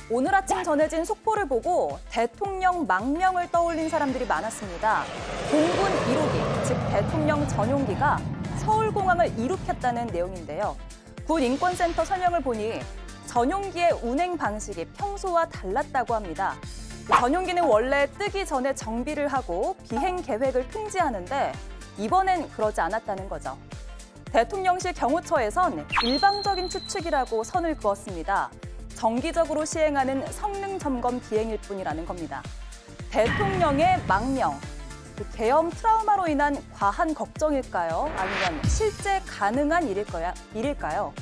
오늘 아침 전해진 속보를 보고 대통령 망명을 떠올린 사람들이 많았습니다. 공군 1호기, 즉 대통령 전용기가 서울공항을 이륙했다는 내용인데요. 군 인권센터 설명을 보니 전용기의 운행 방식이 평소와 달랐다고 합니다. 전용기는 원래 뜨기 전에 정비를 하고 비행 계획을 통지하는데 이번엔 그러지 않았다는 거죠. 대통령실 경호처에선 일방적인 추측이라고 선을 그었습니다. 정기적으로 시행하는 성능 점검 비행일 뿐이라는 겁니다. 대통령의 망명, 계엄 트라우마로 인한 과한 걱정일까요? 아니면 실제 가능한 일일까요?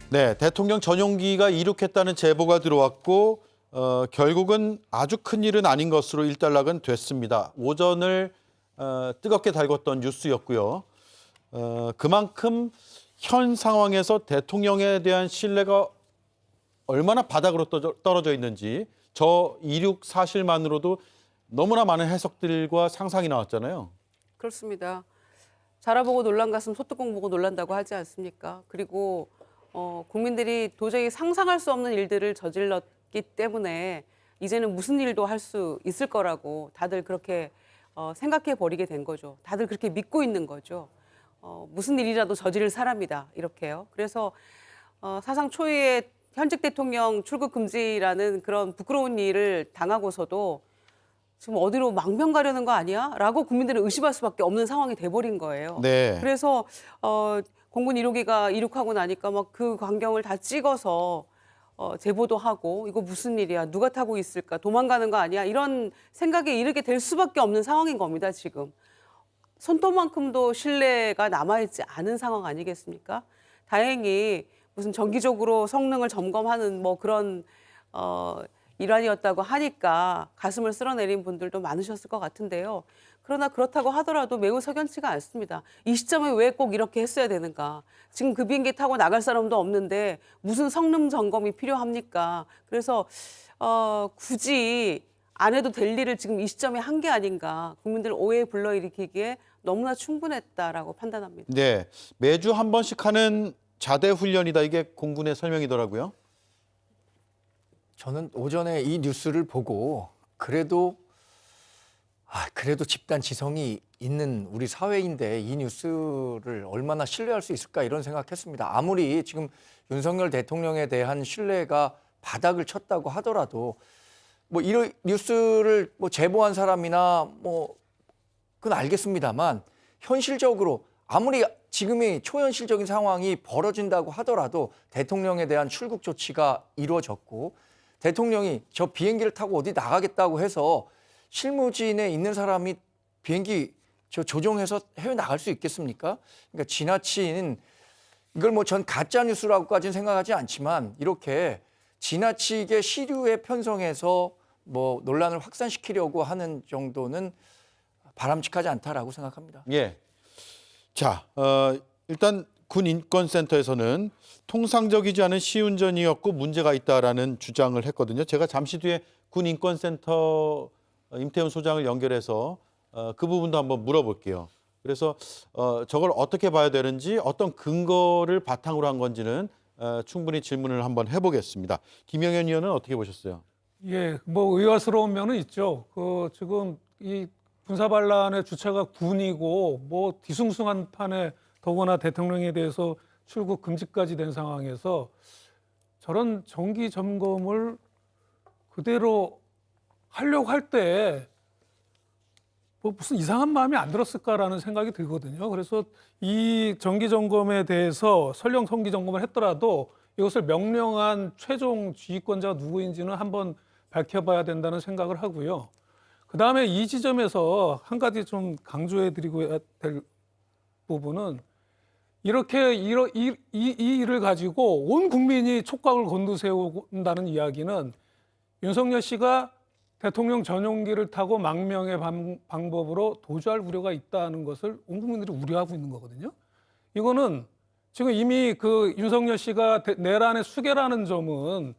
네, 대통령 전용기가 이륙했다는 제보가 들어왔고 결국은 아주 큰 일은 아닌 것으로 일단락은 됐습니다. 오전을 뜨겁게 달궜던 뉴스였고요. 그만큼 현 상황에서 대통령에 대한 신뢰가 얼마나 바닥으로 떨어져 있는지 저 이륙 사실만으로도 너무나 많은 해석들과 상상이 나왔잖아요. 그렇습니다. 자라보고 놀란 가슴 소뚜껑 보고 놀란다고 하지 않습니까? 그리고 국민들이 도저히 상상할 수 없는 일들을 저질렀기 때문에 이제는 무슨 일도 할 수 있을 거라고 다들 그렇게 생각해 버리게 된 거죠. 다들 그렇게 믿고 있는 거죠. 무슨 일이라도 저지를 사람이다 이렇게요. 그래서 사상 초유의 현직 대통령 출국 금지라는 그런 부끄러운 일을 당하고서도 지금 어디로 망명 가려는 거 아니야? 라고 국민들은 의심할 수밖에 없는 상황이 돼버린 거예요. 네. 그래서 공군 1호기가 이륙하고 나니까 막 그 광경을 다 찍어서 제보도 하고 이거 무슨 일이야? 누가 타고 있을까? 도망가는 거 아니야? 이런 생각에 이르게 될 수밖에 없는 상황인 겁니다, 지금. 손톱만큼도 신뢰가 남아있지 않은 상황 아니겠습니까? 다행히 무슨 정기적으로 성능을 점검하는 뭐 그런 일환이었다고 하니까 가슴을 쓸어내린 분들도 많으셨을 것 같은데요. 그러나 그렇다고 하더라도 매우 석연치가 않습니다. 이 시점에 왜 꼭 이렇게 했어야 되는가? 지금 그 비행기 타고 나갈 사람도 없는데 무슨 성능 점검이 필요합니까? 그래서 굳이 안 해도 될 일을 지금 이 시점에 한 게 아닌가. 국민들 오해에 불러일으키기에 너무나 충분했다라고 판단합니다. 네, 매주 한 번씩 하는 자대 훈련이다 이게 공군의 설명이더라고요. 저는 오전에 이 뉴스를 보고 그래도 집단 지성이 있는 우리 사회인데 이 뉴스를 얼마나 신뢰할 수 있을까 이런 생각했습니다. 아무리 지금 윤석열 대통령에 대한 신뢰가 바닥을 쳤다고 하더라도 뭐 이런 뉴스를 뭐 제보한 사람이나 뭐 그건 알겠습니다만 현실적으로 아무리 지금의 초현실적인 상황이 벌어진다고 하더라도 대통령에 대한 출국 조치가 이루어졌고 대통령이 저 비행기를 타고 어디 나가겠다고 해서 실무진에 있는 사람이 비행기 조종해서 해외 나갈 수 있겠습니까? 그러니까 지나친 이걸 뭐 전 가짜 뉴스라고까지는 생각하지 않지만 이렇게 지나치게 시류에 편성해서 뭐 논란을 확산시키려고 하는 정도는 바람직하지 않다라고 생각합니다. 예. 자, 일단 군 인권센터에서는 통상적이지 않은 시운전이었고 문제가 있다라는 주장을 했거든요. 제가 잠시 뒤에 군 인권센터 임태훈 소장을 연결해서 그 부분도 한번 물어볼게요. 그래서 저걸 어떻게 봐야 되는지 어떤 근거를 바탕으로 한 건지는 충분히 질문을 한번 해보겠습니다. 김영현 의원은 어떻게 보셨어요? 예, 뭐 의아스러운 면은 있죠. 지금 이 군사 반란의 주체가 군이고 뭐 뒤숭숭한 판에 더구나 대통령에 대해서 출국 금지까지 된 상황에서 저런 정기 점검을 그대로 하려고 할 때 뭐 무슨 이상한 마음이 안 들었을까라는 생각이 들거든요. 그래서 이 정기 점검에 대해서 설령 정기 점검을 했더라도 이것을 명령한 최종 지휘권자가 누구인지는 한번 밝혀봐야 된다는 생각을 하고요. 그다음에 이 지점에서 한 가지 좀 강조해드리고 될 부분은 이렇게 이 일을 가지고 온 국민이 촉각을 곤두세운다는 이야기는 윤석열 씨가 대통령 전용기를 타고 망명의 방법으로 도주할 우려가 있다는 것을 온 국민들이 우려하고 있는 거거든요. 이거는 지금 이미 그 윤석열 씨가 내란의 수괴라는 점은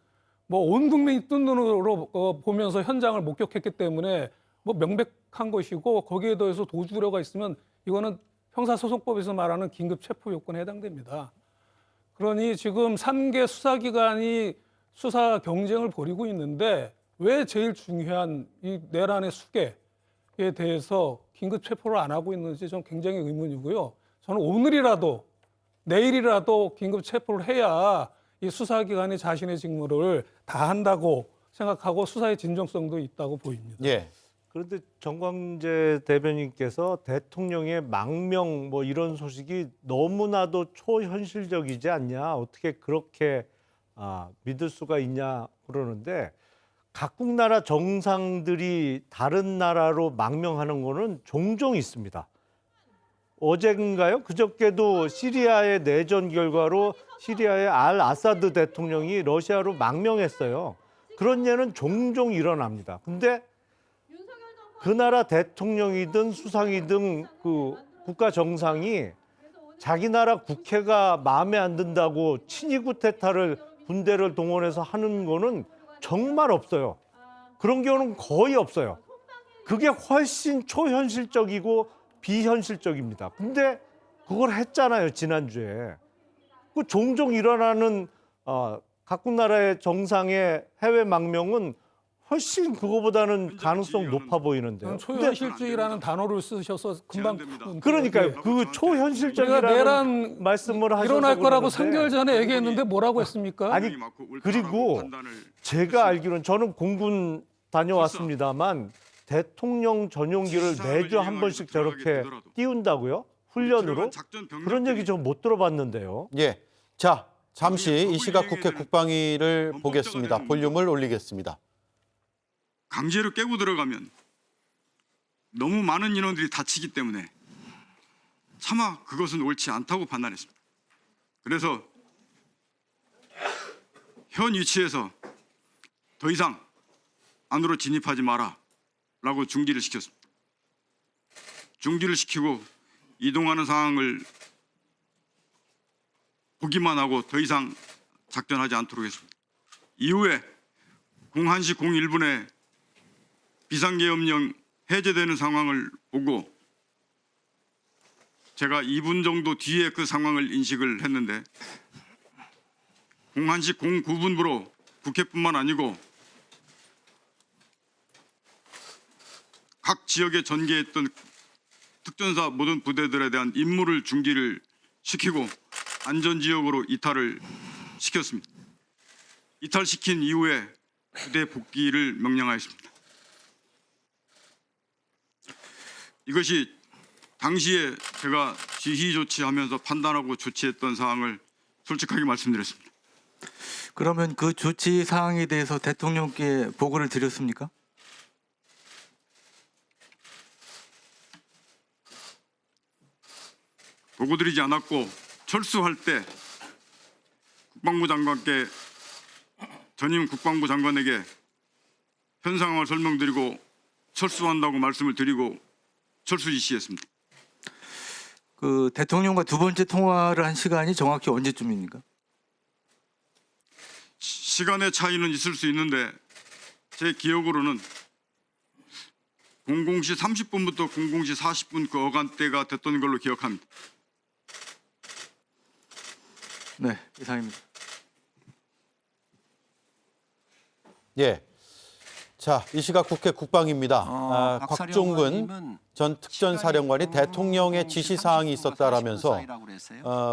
뭐 온 국민이 뜬 눈으로 보면서 현장을 목격했기 때문에 뭐 명백한 것이고 거기에 더해서 도주 우려가 있으면 이거는 형사소송법에서 말하는 긴급 체포 요건에 해당됩니다. 그러니 지금 3개 수사기관이 수사 경쟁을 벌이고 있는데 왜 제일 중요한 이 내란의 수계에 대해서 긴급 체포를 안 하고 있는지 좀 굉장히 의문이고요. 저는 오늘이라도 내일이라도 긴급 체포를 해야 이 수사기관이 자신의 직무를 다 한다고 생각하고 수사의 진정성도 있다고 보입니다. 예. 그런데 정광재 대변인께서 대통령의 망명 뭐 이런 소식이 너무나도 초현실적이지 않냐, 어떻게 그렇게 믿을 수가 있냐 그러는데, 각국 나라 정상들이 다른 나라로 망명하는 거는 종종 있습니다. 어젠가요? 그저께도 시리아의 내전 결과로 시리아의 알 아사드 대통령이 러시아로 망명했어요. 그런 예는 종종 일어납니다. 근데 그 나라 대통령이든 수상이든 그 국가 정상이 자기 나라 국회가 마음에 안 든다고 친위 쿠데타를 군대를 동원해서 하는 거는 정말 없어요. 그런 경우는 거의 없어요. 그게 훨씬 초현실적이고 비현실적입니다. 근데 그걸 했잖아요, 지난주에. 그 종종 일어나는 각국 나라의 정상의 해외 망명은 훨씬 그거보다는 가능성 높아 보이는데요. 초현실주의라는 단어를 쓰셔서 금방 푸는데. 그러니까요. 그 우리가 초현실적이라는 내란 말씀을 하셔서 일어날 거라고 그러는데. 3개월 전에 얘기했는데 뭐라고 했습니까? 아니, 그리고 제가 알기로는, 저는 공군 다녀왔습니다만 대통령 전용기를 매주 한 번씩 저렇게 띄운다고요? 훈련으로? 그런 얘기 좀 못 들어봤는데요. 예. 자, 잠시 이 시각 국회 국방위를 보겠습니다. 볼륨을 올리겠습니다. 강제로 깨고 들어가면 너무 많은 인원들이 다치기 때문에 차마 그것은 옳지 않다고 판단했습니다. 그래서 현 위치에서 더 이상 안으로 진입하지 마라 라고 중지를 시켰습니다. 중지를 시키고 이동하는 상황을 보기만 하고 더 이상 작전하지 않도록 했습니다. 이후에 01시 01분에 비상계엄령 해제되는 상황을 보고 제가 2분 정도 뒤에 그 상황을 인식을 했는데 01시 09분부로 국회뿐만 아니고 각 지역에 전개했던 특전사 모든 부대들에 대한 임무를 중지를 시키고 안전지역으로 이탈을 시켰습니다. 이탈시킨 이후에 부대 복귀를 명령하였습니다. 이것이 당시에 제가 지휘 조치하면서 판단하고 조치했던 사항을 솔직하게 말씀드렸습니다. 그러면 그 조치 사항에 대해서 대통령께 보고를 드렸습니까? 보고드리지 않았고 철수할 때 국방부 장관께 전임 국방부 장관에게 현 상황을 설명드리고 철수한다고 말씀을 드리고 철수 지시했습니다. 그 대통령과 두 번째 통화를 한 시간이 정확히 언제쯤입니까? 시간의 차이는 있을 수 있는데 제 기억으로는 00시 30분부터 00시 40분 그 어간대가 됐던 걸로 기억합니다. 네, 이상입니다. 예. 자, 이 시각 국회 국방입니다. 곽종근 전 특전사령관이 대통령의 지시사항이 있었다라면서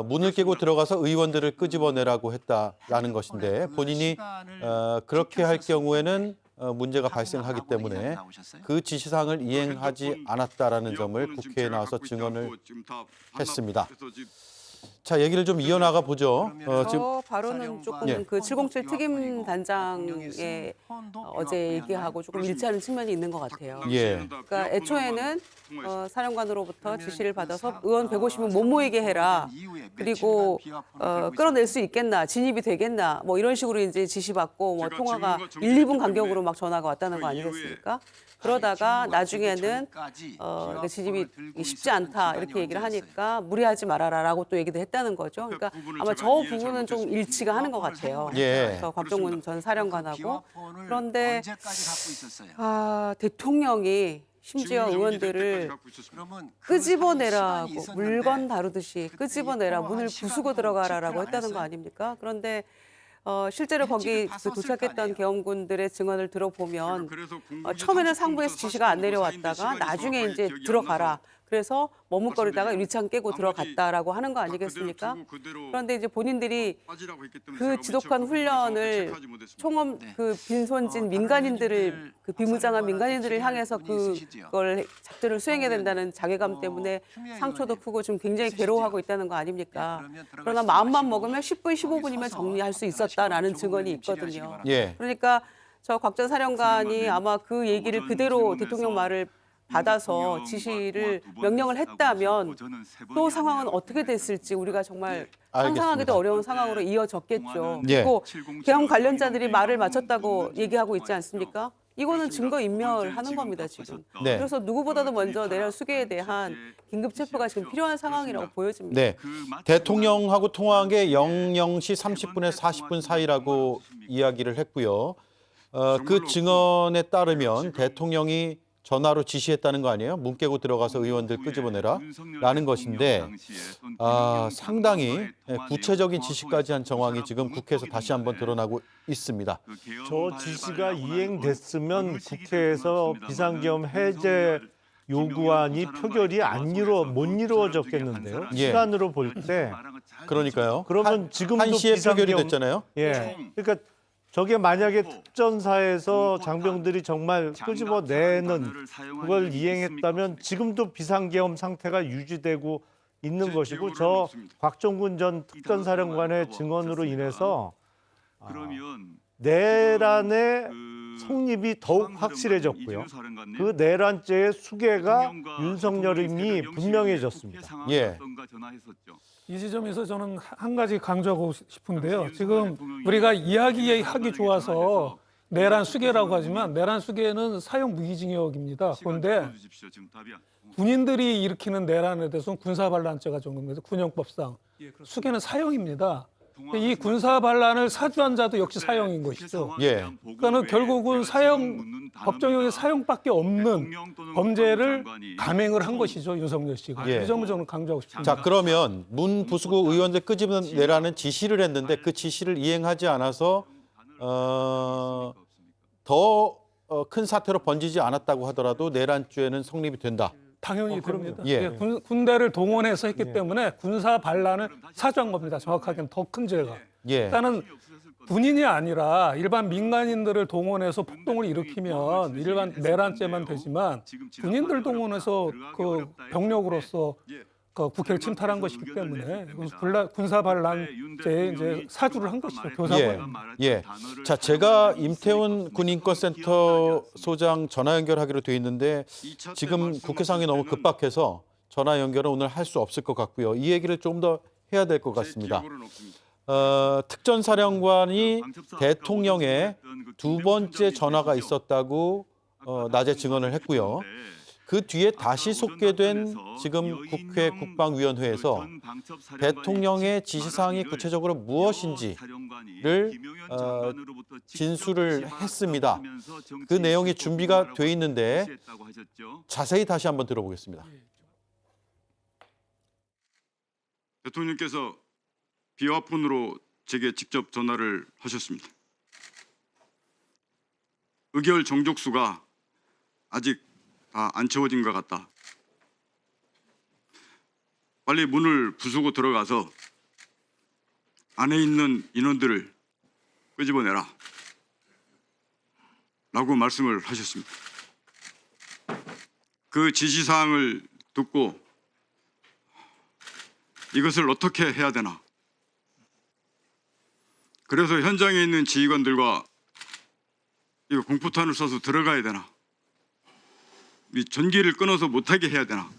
문을 깨고 들어가서 의원들을 끄집어내라고 했다라는 것인데, 본인이 그렇게 할 경우에는 문제가 발생하기 때문에 그 지시사항을 이행하지 않았다라는 점을 국회에 나와서 증언을 했습니다. 자, 얘기를 좀 이어나가 보죠. 저 발언은 조금 예. 그 707 특임 단장의 어제 얘기하고 조금 일치하는 측면이 있는 것 같아요. 예. 그러니까 애초에는 사령관으로부터 지시를 받아서 의원 150명 못 모이게 해라. 그리고 끌어낼 수 있겠나, 진입이 되겠나, 뭐 이런 식으로 이제 지시받고 뭐 통화가 1, 2분 간격으로 막 전화가 왔다는 거 아니겠습니까? 그러다가 나중에는 진입이 쉽지 않다 이렇게 얘기를 하니까 무리하지 말아라라고 또 얘기도 했다는 거죠. 그러니까 아마 저 부분은 좀 일치가 하는 것 같아요. 예. 그래서 곽종훈 전 사령관하고. 그런데 대통령이 심지어 의원들을 끄집어내라고 물건 다루듯이 끄집어내라, 문을 부수고 들어가라라고 했다는 거 아닙니까? 그런데 실제로 거기 그 도착했던 계엄군들의 증언을 들어보면 처음에는 상부에서 지시가 안 내려왔다가 나중에 이제 들어가라. 그래서 머뭇거리다가 유리창 깨고 들어갔다라고 하는 거 아니겠습니까? 그런데 이제 본인들이 그 지독한 훈련을 총엄 그 빈손진 민간인들을 그 비무장한 민간인들을 향해서 그걸 작전을 수행해야 된다는 자괴감 때문에 상처도 크고 좀 굉장히 괴로워하고 있다는 거 아닙니까? 그러나 마음만 먹으면 10분, 15분이면 정리할 수 있었다라는 증언이 있거든요. 예. 그러니까 저 곽전 사령관이 아마 그 얘기를 그대로 대통령 말을 받아서 지시를 명령을 했다면 또 상황은 어떻게 됐을지 우리가 정말 상상하기도 알겠습니다. 어려운 상황으로 이어졌겠죠. 예. 그리고 계엄 관련자들이 말을 맞췄다고 얘기하고 있지 않습니까? 이거는 증거 인멸하는 겁니다, 지금. 네. 그래서 누구보다도 먼저 내란 수계에 대한 긴급 체포가 지금 필요한 상황이라고 보여집니다. 네. 대통령하고 통화한 게 00시 30분에서 40분 사이라고 이야기를 했고요. 그 증언에 따르면 대통령이 전화로 지시했다는 거 아니에요? 문 깨고 들어가서 의원들 끄집어내라 라는 것인데 상당히 구체적인 지시까지 한 정황이 지금 국회에서 다시 한번 드러나고 있습니다. 저 지시가 이행됐으면 국회에서 비상계엄 해제 요구안이 표결이 못 이루어졌겠는데요. 예. 시간으로 볼 때 그러니까요. 그러면 지금도 1시에 표결이 비상계엄- 됐잖아요. 예. 그러니까 저게 만약에 특전사에서 장병들이 정말 끄집어내는 그걸 이행했다면 지금도 비상계엄 상태가 유지되고 있는 것이고 저 곽종군 전 특전사령관의 증언으로 인해서 내란의 성립이 더욱 확실해졌고요. 그 내란죄의 수괴가 윤석열임이 분명해졌습니다. 예. 이 지점에서 저는 한 가지 강조하고 싶은데요. 지금 우리가 이야기하기 좋아서 내란 수괴라고 하지만 내란 수괴는 사형 무기징역입니다. 그런데 군인들이 일으키는 내란에 대해서는 군사반란죄가 적용돼서 군형법상 수괴는 사형입니다. 이 군사반란을 사주한 자도 역시 사형인 것이죠. 예. 그러니까는 결국은 법정형이 사형밖에 없는 범죄를 감행을 한 것이죠, 윤석열 씨가. 예. 이 점을 저는 강조하고 싶습니다. 자, 그러면 문 부수고 의원들 끄집어내라는 지시를 했는데 그 지시를 이행하지 않아서 더 큰 사태로 번지지 않았다고 하더라도 내란죄는 성립이 된다. 당연히 됩니다. 예. 예, 군대를 동원해서 했기 때문에 군사 반란을 사주한 겁니다. 정확하게는 더 큰 죄가. 예. 일단은 군인이 아니라 일반 민간인들을 동원해서 폭동을 일으키면 일반 내란죄만 되지만 군인들 동원해서 그 병력으로서 그 국회를 침탈한 것이기 때문에 군사 반란죄에 이제 사주를 한 것이죠. 교사관. 예. 자, 제가 임태훈 군인권센터 소장 전화 연결하기로 돼 있는데 지금 국회 상황이 너무 급박해서 전화 연결은 오늘 할 수 없을 것 같고요. 이 얘기를 좀 더 해야 될 것 같습니다. 특전사령관이 대통령의 두 번째 전화가 있었다고 낮에 증언을 했고요. 그 뒤에 다시 속개된 지금 국회 국방위원회에서 대통령의 지시사항이 구체적으로 무엇인지를 진술을 했습니다. 그 내용이 준비가 돼 있는데 자세히 다시 한번 들어보겠습니다. 대통령께서 비와 폰으로 제게 직접 전화를 하셨습니다. 의결 정족수가 아직 다 안 채워진 것 같다. 빨리 문을 부수고 들어가서 안에 있는 인원들을 끄집어내라 라고 말씀을 하셨습니다. 그 지시사항을 듣고 이것을 어떻게 해야 되나. 그래서 현장에 있는 지휘관들과 이거 공포탄을 쏴서 들어가야 되나. 이 전기를 끊어서 못하게 해야 되나.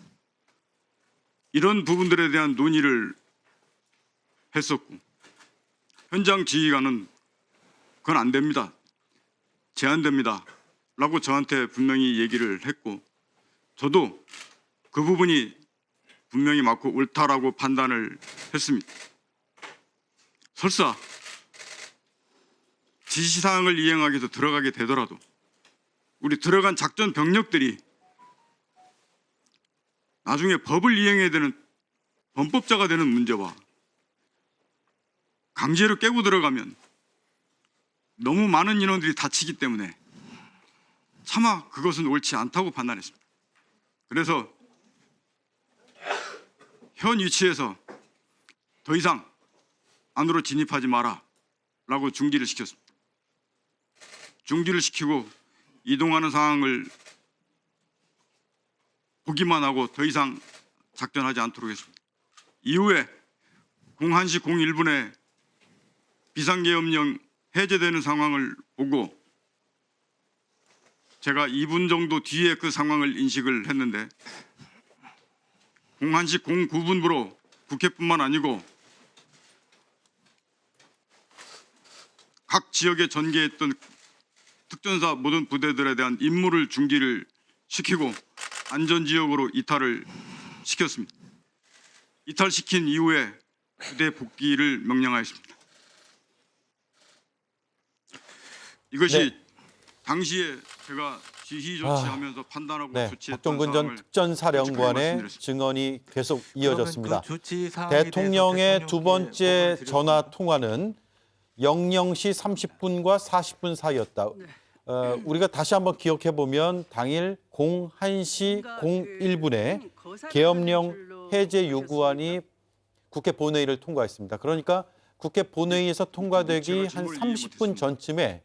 이런 부분들에 대한 논의를 했었고 현장 지휘관은 그건 안 됩니다. 제한됩니다. 라고 저한테 분명히 얘기를 했고 저도 그 부분이 분명히 맞고 옳다라고 판단을 했습니다. 설사 지시사항을 이행하기 위해서 들어가게 되더라도 우리 들어간 작전 병력들이 나중에 법을 이행해야 되는 범법자가 되는 문제와 강제로 깨고 들어가면 너무 많은 인원들이 다치기 때문에 차마 그것은 옳지 않다고 판단했습니다. 그래서 현 위치에서 더 이상 안으로 진입하지 마라 라고 중지를 시켰습니다. 중지를 시키고 이동하는 상황을 보기만 하고 더 이상 작전하지 않도록 했습니다. 이후에 01시 01분에 비상계엄령 해제되는 상황을 보고 제가 2분 정도 뒤에 그 상황을 인식을 했는데 01시 09분부로 국회뿐만 아니고 각 지역에 전개했던 특전사 모든 부대들에 대한 임무를 중지를 시키고 안전지역으로 이탈을 시켰습니다. 이탈시킨 이후에 부대 복귀를 명령하였습니다. 이것이 네. 당시에 제가 지휘 조치하면서 판단하고 네, 조치했던 박종근 전 사항을 특전사령관의 말씀드렸습니다. 증언이 계속 이어졌습니다. 그러면 그 조치 사항에 대해서 대통령의 두 번째 대통령께 전화 통화는 00시 30분과 40분 사이였다. 우리가 다시 한번 기억해 보면 당일 01시 01분에 계엄령 해제 요구안이 국회 본회의를 통과했습니다. 그러니까 국회 본회의에서 통과되기 한 30분 전쯤에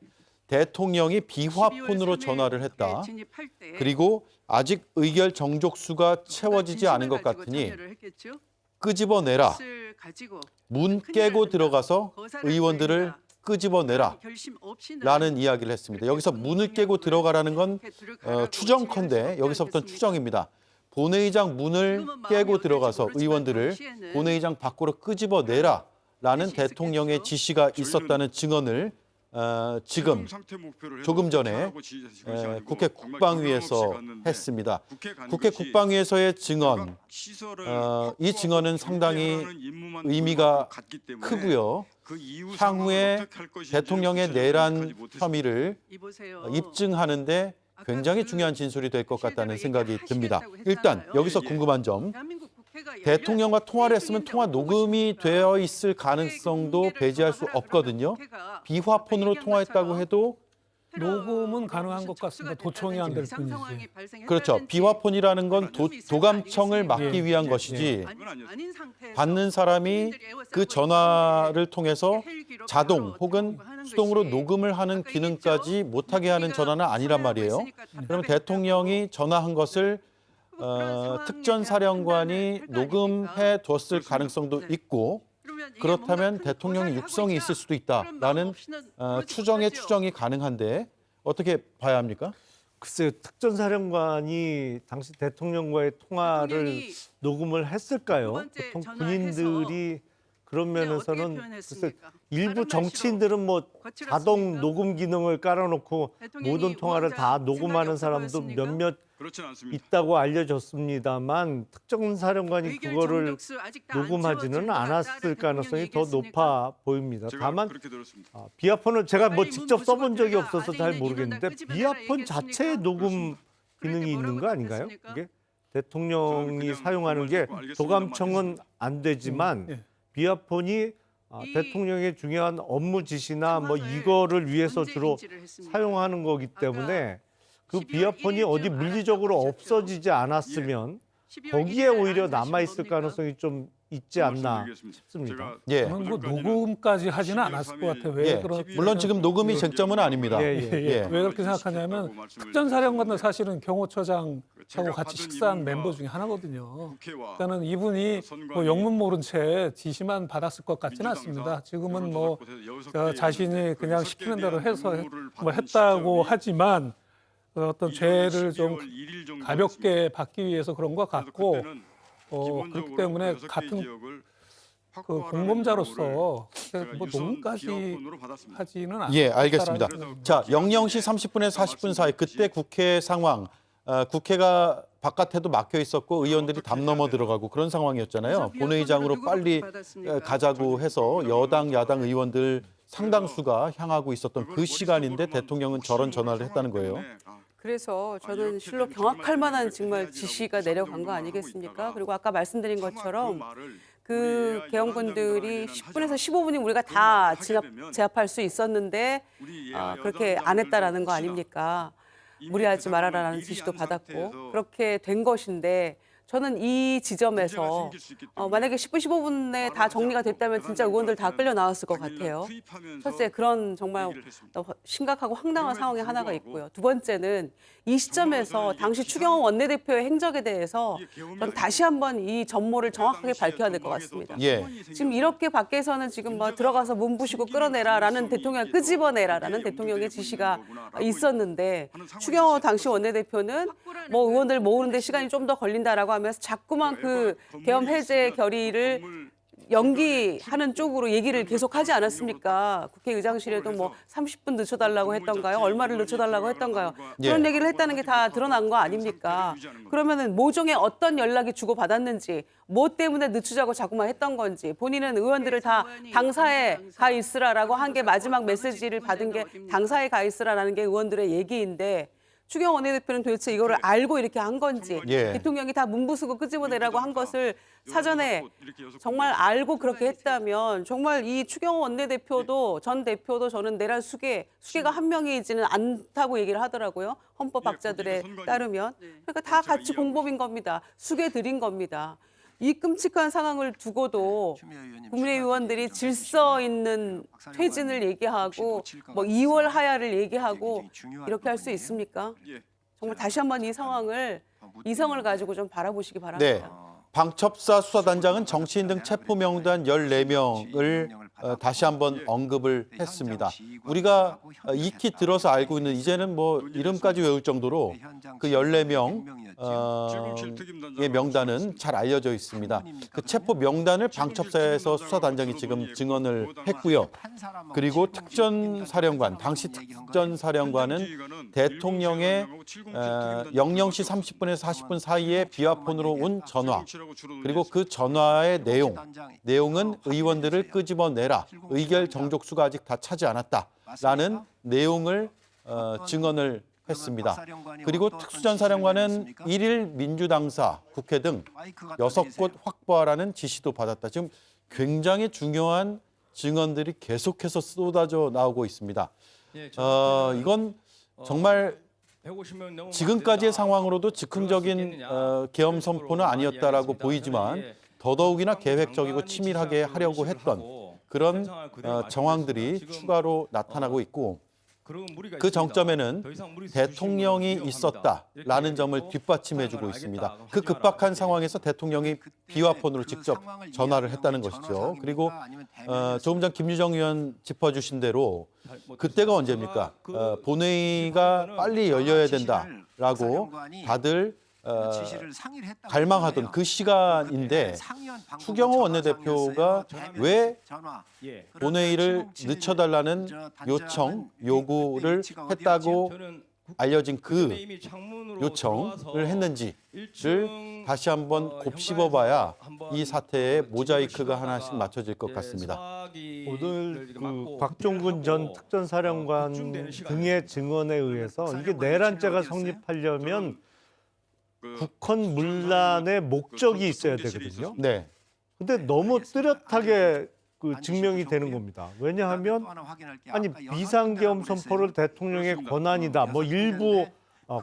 대통령이 비화폰으로 전화를 했다. 그리고 아직 의결 정족수가 채워지지 않은 것 같으니 끄집어내라. 문 깨고 들어가서 의원들을 끄집어내라. 라는 이야기를 했습니다. 여기서 문을 깨고 들어가라는 건 추정컨대 여기서부터는 추정입니다. 본회의장 문을 깨고 들어가서 의원들을 본회의장 밖으로 끄집어내라. 라는 대통령의 지시가 있었다는 증언을 지금 조금 전에 국회 국방위에서 했습니다. 국회 국방위에서의 증언, 이 증언은 상당히 의미가 크고요. 향후에 대통령의 내란 혐의를 입증하는데 굉장히 중요한 진술이 될 것 같다는 생각이 듭니다. 일단 여기서 궁금한 점, 대통령과 통화를 했으면 통화 녹음이 되어 있을 가능성도 배제할 수 없거든요. 비화폰으로 통화했다고 해도 녹음은 가능한 것 같습니다. 도청이 안 될 뿐이지. 그렇죠. 비화폰이라는 건 도감청을 막기 위한 것이지 받는 사람이 그 전화를 통해서 자동 혹은 수동으로 녹음을 하는 기능까지 못하게 하는 전화는 아니란 말이에요. 그럼 대통령이 전화한 것을 특전사령관이 녹음해 뒀을 가능성도 있고 그렇다면 대통령의 육성이 있을 수도 있다라는 추정이 가능한데 어떻게 봐야 합니까? 글쎄요, 특전사령관이 당시 대통령과의 통화를 녹음을 했을까요? 보통 군인들이 그런 면에서는 글쎄 일부 정치인들은 뭐 자동 녹음 기능을 깔아놓고 모든 통화를 다 녹음하는 사람도 몇몇 그렇진 않습니다. 있다고 알려졌습니다만 특전사령관이 그거를 녹음하지는 않았을 가능성이 더 높아 보입니다. 제가 다만 그렇게 들었습니다. 비아폰을 제가 뭐 직접 써본 적이 없어서 잘 모르겠는데 비아폰 자체에 녹음 기능이 있는 거 아닌가요? 이게 대통령이 사용하는 게 도감청은 안 되지만 예. 비아폰이 대통령의 중요한 업무 지시나 뭐 이거를 위해서 주로 사용하는 거기 때문에 그 비아폰이 어디 물리적으로 없어지지 않았으면 거기에 오히려 남아있을 가능성이 좀 있지 않나 싶습니다. 예. 저는 뭐 녹음까지 하지는 않았을 것 같아요. 왜 예. 그런 물론 지금 녹음이 쟁점은 아닙니다. 예, 예. 예. 왜 그렇게 생각하냐면 특전사령관도 사실은 경호처장하고 같이 식사한 멤버 중에 하나거든요. 일단은 이분이 뭐 영문 모른 채 지시만 받았을 것 같지는 않습니다. 지금은 뭐 자신이 그냥 시키는 대로 해서 뭐 했다고 하지만 어떤 죄를 좀 가볍게 받기 위해서 그런 것 같고 그렇기 때문에 같은 그 공범자로서 뭐 녹음까지 하지는 않습니다. 예, 알겠습니다. 자, 00시 30분에서 40분 사이 그때 국회 상황, 국회가 바깥에도 막혀 있었고 의원들이 담 넘어 들어가고 그런 상황이었잖아요. 본회의장으로 빨리 가자고 해서 여당, 야당 의원들 상당수가 향하고 있었던 그 시간인데 대통령은 저런 전화를 했다는 거예요. 그래서 저는 실로 경악할 만한 정말 지시가 내려간 거 아니겠습니까? 그리고 아까 말씀드린 것처럼 그 개헌군들이 10분에서 15분이 우리가 다 제압할 수 있었는데 그렇게 안 했다라는 거 아닙니까? 무리하지 말아라라는 지시도 받았고 그렇게 된 것인데 저는 이 지점에서 만약에 10분, 15분에 다 정리가 됐다면 진짜 의원들 다 끌려 나왔을 것 같아요. 첫째, 그런 정말 심각하고 황당한 상황이 하나가 있고요. 두 번째는 이 시점에서 당시 추경호 원내대표의 행적에 대해서 저는 다시 한번 이 전모를 정확하게 밝혀야 될 것 같습니다. 예. 지금 이렇게 밖에서는 지금 뭐 들어가서 문부시고 끌어내라라는 대통령 끄집어내라라는 대통령의 지시가 있었는데 추경호 당시 원내대표는 뭐 의원들 모으는데 시간이 좀 더 걸린다라고 하면서 자꾸만 그 계엄 해제 결의를 연기하는 쪽으로 얘기를 계속하지 않았습니까? 국회의장실에도 뭐 30분 늦춰달라고 했던가요? 얼마를 늦춰달라고 했던가요? 그런 얘기를 했다는 게 다 드러난 거 아닙니까? 그러면은 모종의 어떤 연락이 주고받았는지, 뭐 때문에 늦추자고 자꾸만 했던 건지, 본인은 의원들을 다 당사에 가 있으라라고 한 게 마지막 메시지를 받은 게 당사에 가 있으라라는 게 의원들의 얘기인데 추경호 원내대표는 도대체 이거를 알고 이렇게 한 건지 예. 대통령이 다 문부수고 끄집어내라고 한 것을 사전에 정말 알고 그렇게 했다면 정말 이 추경호 원내대표도 전 대표도 저는 내란 수계가 한 명이지는 않다고 얘기를 하더라고요. 헌법학자들에 따르면. 그러니까 다 같이 공범인 겁니다. 수계 드린 겁니다. 이 끔찍한 상황을 두고도 국민의 의원들이 질서 있는 퇴진을 얘기하고 뭐 2월 하야를 얘기하고 이렇게 할 수 있습니까? 정말 다시 한번 이 상황을 이성을 가지고 좀 바라보시기 네. 바랍니다. 방첩사 수사단장은 정치인 등 체포 명단 14명을 다시 한번 언급을 했습니다. 우리가 익히 들어서 알고 있는 이제는 뭐 이름까지 외울 정도로 그 14명의 명단은 잘 알려져 있습니다. 그 체포 명단을 방첩사에서 수사단장이 지금 증언을 했고요. 그리고 특전사령관, 당시 특전사령관은 대통령의 00시 30분에서 40분 사이에 비화폰으로 온 전화, 그리고 그 전화의 내용은 의원들을 끄집어내라. 의결 정족수가 아직 다 차지 않았다라는 내용을 증언을 했습니다. 그리고 특수전사령관은 1일 민주당사, 국회 등 6곳 확보하라는 지시도 받았다. 지금 굉장히 중요한 증언들이 계속해서 쏟아져 나오고 있습니다. 이건 정말 지금까지의 상황으로도 즉흥적인 계엄 선포는 아니었다라고 보이지만 더더욱이나 계획적이고 치밀하게 하려고 했던 그런 정황들이 추가로 나타나고 있고 그 정점에는 대통령이 있었다라는 점을 뒷받침해주고 있습니다. 그 급박한 상황에서 대통령이 비화폰으로 직접 전화를 했다는 것이죠. 그리고 조금 전 김유정 의원 짚어주신 대로 그때가 언제입니까? 본회의가 빨리 열려야 된다라고 다들 갈망하던 그 시간인데 추경호 원내대표가 왜 본회의를 늦춰달라는 요구를 했다고 알려진 그 요청을 했는지를 다시 한번 곱씹어봐야 이 사태에 모자이크가 하나씩 맞춰질 것 같습니다. 오늘 그 박종근 전 특전사령관 등의 증언에 의해서 이게 내란죄가 성립하려면 국헌 문란의 목적이 있어야 되거든요. 네. 근데 너무 뚜렷하게 그 증명이 되는 겁니다. 왜냐하면 아니 비상계엄 선포를 대통령의 권한이다. 뭐 일부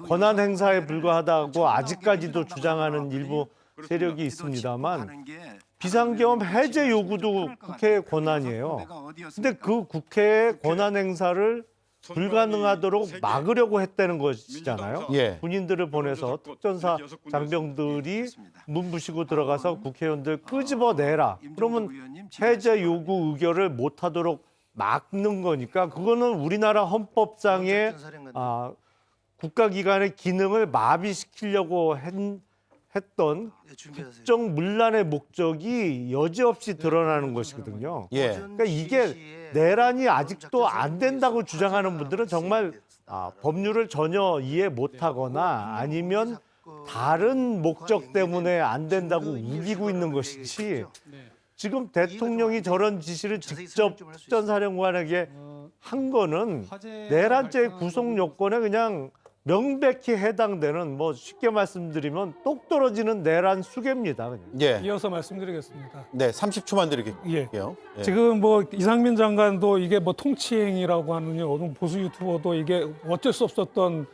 권한 행사에 불과하다고 아직까지도 주장하는 일부 세력이 있습니다만 비상계엄 해제 요구도 국회의 권한이에요. 근데 그 국회의 권한 행사를 불가능하도록 막으려고 했다는 것이잖아요. 예. 군인들을 보내서 특전사 장병들이 문부시고 들어가서 국회의원들 끄집어내라. 그러면 해제 요구 의결을 못하도록 막는 거니까 그거는 우리나라 헌법상의 국가기관의 기능을 마비시키려고 했던 국정 문란의 목적이 여지없이 드러나는 것이거든요. 예. 그러니까 이게 내란이 아직도 안 된다고 주장하는 분들은 정말 법률을 전혀 이해 못하거나 아니면 다른 목적 때문에 안 된다고 우기고 있는 것이지 지금 대통령이 저런 지시를 직접 특전사령관에게 한 거는 내란죄 구속 요건에 그냥 명백히 해당되는 뭐 쉽게 말씀드리면 똑 떨어지는 내란 수괴입니다. 그냥. 예. 이어서 말씀드리겠습니다. 네, 30초만 드릴게요. 예. 예. 지금 뭐 이상민 장관도 이게 뭐 통치행위라고 하느니 어느 보수 유튜버도 이게 어쩔 수 없었던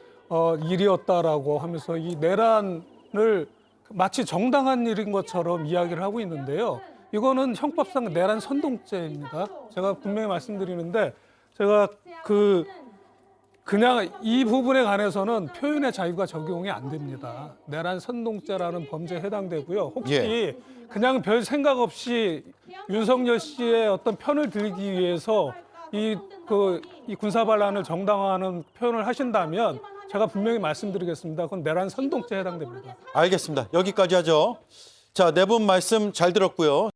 일이었다라고 하면서 이 내란을 마치 정당한 일인 것처럼 이야기를 하고 있는데요. 이거는 형법상 내란 선동죄입니다. 제가 분명히 말씀드리는데 제가 그냥 이 부분에 관해서는 표현의 자유가 적용이 안 됩니다. 내란 선동죄라는 범죄에 해당되고요. 혹시 예. 그냥 별 생각 없이 윤석열 씨의 어떤 편을 들기 위해서 이 군사 반란을 정당화하는 표현을 하신다면 제가 분명히 말씀드리겠습니다. 그건 내란 선동죄에 해당됩니다. 알겠습니다. 여기까지 하죠. 자, 네 분 말씀 잘 들었고요.